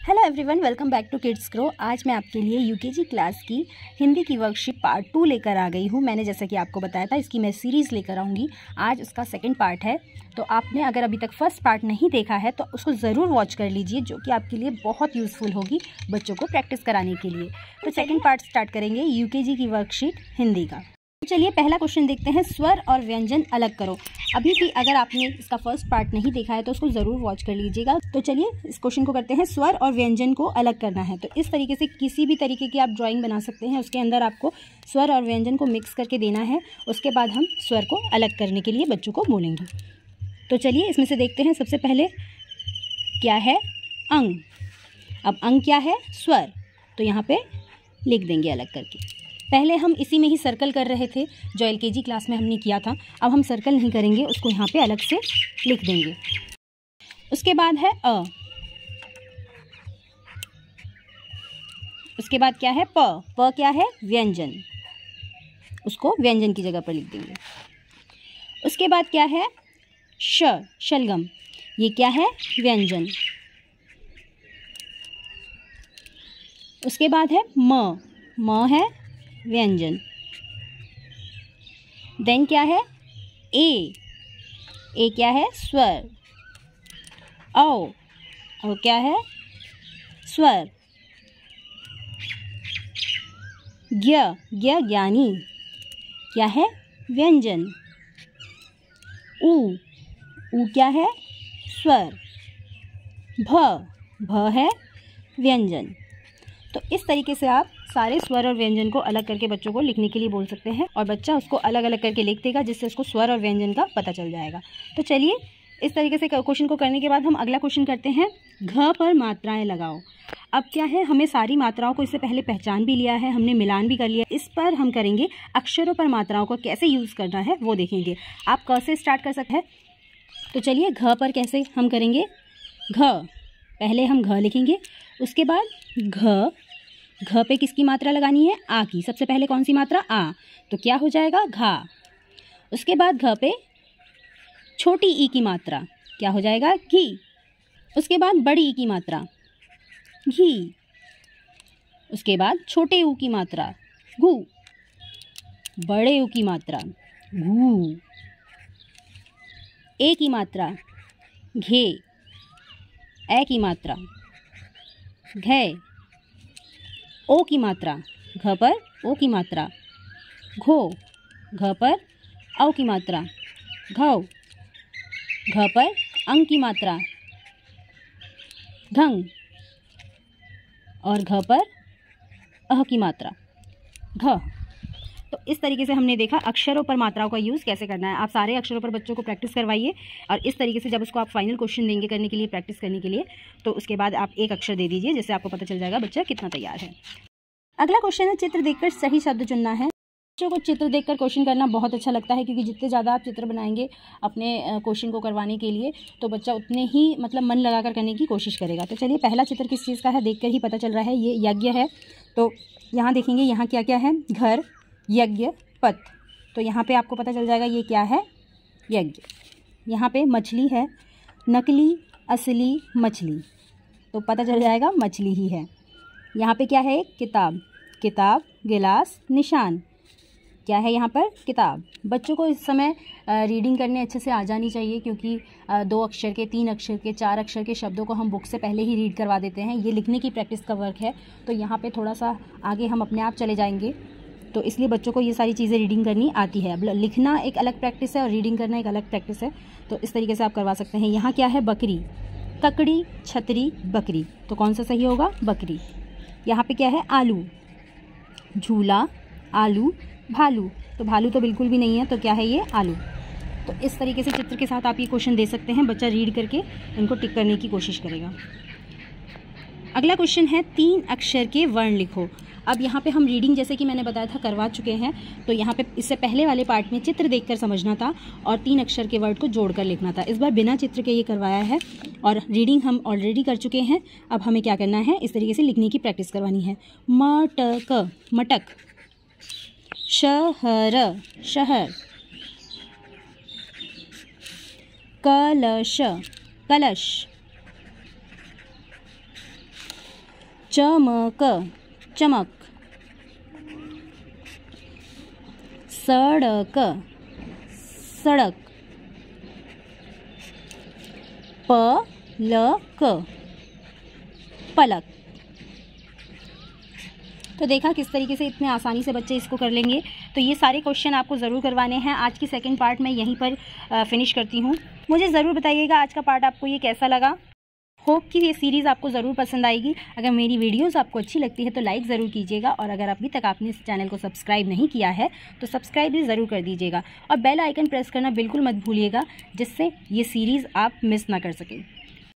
Hello everyone, welcome back to kids grow. आज मैं आपके लिए यूकेजी क्लास की हिंदी की वर्कशीट पार्ट 2 लेकर आ गई हूँ। मैंने जैसा कि आपको बताया था, इसकी मैं सीरीज़ लेकर आऊँगी। आज उसका सेकंड पार्ट है, तो आपने अगर अभी तक फर्स्ट पार्ट नहीं देखा है तो उसको ज़रूर वॉच कर लीजिए, जो कि आपके लिए बहुत यूज़फुल होगी बच्चों को प्रैक्टिस कराने के लिए। तो सेकेंड पार्ट स्टार्ट करेंगे यूकेजी की वर्कशीट हिंदी का। चलिए पहला क्वेश्चन देखते हैं, स्वर और व्यंजन अलग करो। अभी भी अगर आपने इसका फर्स्ट पार्ट नहीं देखा है तो उसको ज़रूर वॉच कर लीजिएगा। तो चलिए इस क्वेश्चन को करते हैं, स्वर और व्यंजन को अलग करना है। तो इस तरीके से किसी भी तरीके की आप ड्राइंग बना सकते हैं, उसके अंदर आपको स्वर और व्यंजन को मिक्स करके देना है। उसके बाद हम स्वर को अलग करने के लिए बच्चों को बोलेंगे। तो चलिए इसमें से देखते हैं। सबसे पहले क्या है, अंग। अब अंग क्या है, स्वर। तो यहाँ पे लिख देंगे अलग करके। पहले हम इसी में ही सर्कल कर रहे थे जो एलकेजी क्लास में हमने किया था। अब हम सर्कल नहीं करेंगे, उसको यहाँ पे अलग से लिख देंगे। उसके बाद है अ। उसके बाद क्या है, प। प क्या है, व्यंजन। उसको व्यंजन की जगह पर लिख देंगे। उसके बाद क्या है, श, शलगम। ये क्या है, व्यंजन। उसके बाद है म। म है व्यंजन। देन क्या है, ए। ए क्या है, स्वर। औ। औ क्या है, स्वर। ज्ञ, ज्ञ ज्ञानी। क्या है, व्यंजन। उ। उ क्या है, स्वर। भ। भ है व्यंजन। तो इस तरीके से आप सारे स्वर और व्यंजन को अलग करके बच्चों को लिखने के लिए बोल सकते हैं, और बच्चा उसको अलग अलग करके लिख देगा, जिससे उसको स्वर और व्यंजन का पता चल जाएगा। तो चलिए इस तरीके से क्वेश्चन को करने के बाद हम अगला क्वेश्चन करते हैं, घ पर मात्राएं लगाओ। अब क्या है, हमें सारी मात्राओं को इससे पहले पहचान भी लिया है, हमने मिलान भी कर लिया। इस पर हम करेंगे अक्षरों पर मात्राओं को कैसे यूज़ करना है वो देखेंगे। आप क से स्टार्ट कर सकते हैं। तो चलिए घ पर कैसे हम करेंगे, घ। पहले हम घ लिखेंगे, उसके बाद घ। घ पे किसकी मात्रा लगानी है, आ की। सबसे पहले कौन सी मात्रा, आ। तो क्या हो जाएगा, घा। उसके बाद घ पे छोटी ई की मात्रा क्या हो जाएगा, घी। उसके बाद बड़ी ई की मात्रा, घी। उसके बाद छोटे ऊ की मात्रा, घू। बड़े ऊ की मात्रा, घू। ए की मात्रा, घे। ए की मात्रा, घे। ओ की मात्रा, घ पर ओ की मात्रा, घो। घ पर औ की मात्रा, घौ। घ पर अंग की मात्रा, घंग। और घ पर अह की मात्रा, घ। तो इस तरीके से हमने देखा अक्षरों पर मात्राओं का यूज़ कैसे करना है। आप सारे अक्षरों पर बच्चों को प्रैक्टिस करवाइए, और इस तरीके से जब उसको आप फाइनल क्वेश्चन देंगे करने के लिए, प्रैक्टिस करने के लिए, तो उसके बाद आप एक अक्षर दे दीजिए, जिससे आपको पता चल जाएगा बच्चा कितना तैयार है। अगला क्वेश्चन है, चित्र देखकर सही शब्द चुनना है। बच्चों को चित्र देखकर क्वेश्चन करना बहुत अच्छा लगता है, क्योंकि जितने ज़्यादा आप चित्र बनाएंगे अपने क्वेश्चन को करवाने के लिए, तो बच्चा उतने ही मन लगाकर करने की कोशिश करेगा। तो चलिए पहला चित्र किस चीज़ का है, देखकर ही पता चल रहा है, ये यज्ञ है। तो यहाँ देखेंगे, यहाँ क्या क्या है, घर, यज्ञ, पथ। तो यहाँ पे आपको पता चल जाएगा ये क्या है, यज्ञ। यहाँ पे मछली है, नकली, असली, मछली। तो पता चल जाएगा मछली ही है। यहाँ पे क्या है, एक किताब, किताब, गिलास, निशान। क्या है यहाँ पर, किताब। बच्चों को इस समय रीडिंग करने अच्छे से आ जानी चाहिए, क्योंकि 2 अक्षर के, 3 अक्षर के, 4 अक्षर के शब्दों को हम बुक से पहले ही रीड करवा देते हैं। ये लिखने की प्रैक्टिस का वर्क है, तो यहाँ पे थोड़ा सा आगे हम अपने आप चले जाएंगे। तो इसलिए बच्चों को ये सारी चीज़ें रीडिंग करनी आती है। अब लिखना एक अलग प्रैक्टिस है और रीडिंग करना एक अलग प्रैक्टिस है, तो इस तरीके से आप करवा सकते हैं। यहाँ क्या है, बकरी, ककड़ी, छतरी, बकरी। तो कौन सा सही होगा, बकरी। यहाँ पे क्या है, आलू, झूला, आलू, भालू। तो भालू तो बिल्कुल भी नहीं है, तो क्या है ये, आलू। तो इस तरीके से चित्र के साथ आप ये क्वेश्चन दे सकते हैं। बच्चा रीड करके इनको टिक करने की कोशिश करेगा। अगला क्वेश्चन है, 3 अक्षर के वर्ण लिखो। अब यहाँ पे हम रीडिंग, जैसे कि मैंने बताया था, करवा चुके हैं। तो यहाँ पे इससे पहले वाले पार्ट में चित्र देखकर समझना था और 3 अक्षर के वर्ड को जोड़कर लिखना था। इस बार बिना चित्र के ये करवाया है, और रीडिंग हम ऑलरेडी कर चुके हैं। अब हमें क्या करना है, इस तरीके से लिखने की प्रैक्टिस करवानी है। मटक, मटक। शहर, शहर। कलश, कलश। चमक चमक, सड़क सड़क, पलक पलक। तो देखा किस तरीके से इतने आसानी से बच्चे इसको कर लेंगे। तो ये सारे क्वेश्चन आपको ज़रूर करवाने हैं। आज की सेकंड पार्ट मैं यहीं पर फिनिश करती हूँ। मुझे ज़रूर बताइएगा आज का पार्ट आपको ये कैसा लगा। होप कि ये सीरीज़ आपको ज़रूर पसंद आएगी। अगर मेरी वीडियोस आपको अच्छी लगती है तो लाइक ज़रूर कीजिएगा, और अगर अभी तक आपने इस चैनल को सब्सक्राइब नहीं किया है तो सब्सक्राइब भी ज़रूर कर दीजिएगा, और बेल आइकन प्रेस करना बिल्कुल मत भूलिएगा, जिससे ये सीरीज़ आप मिस ना कर सकें।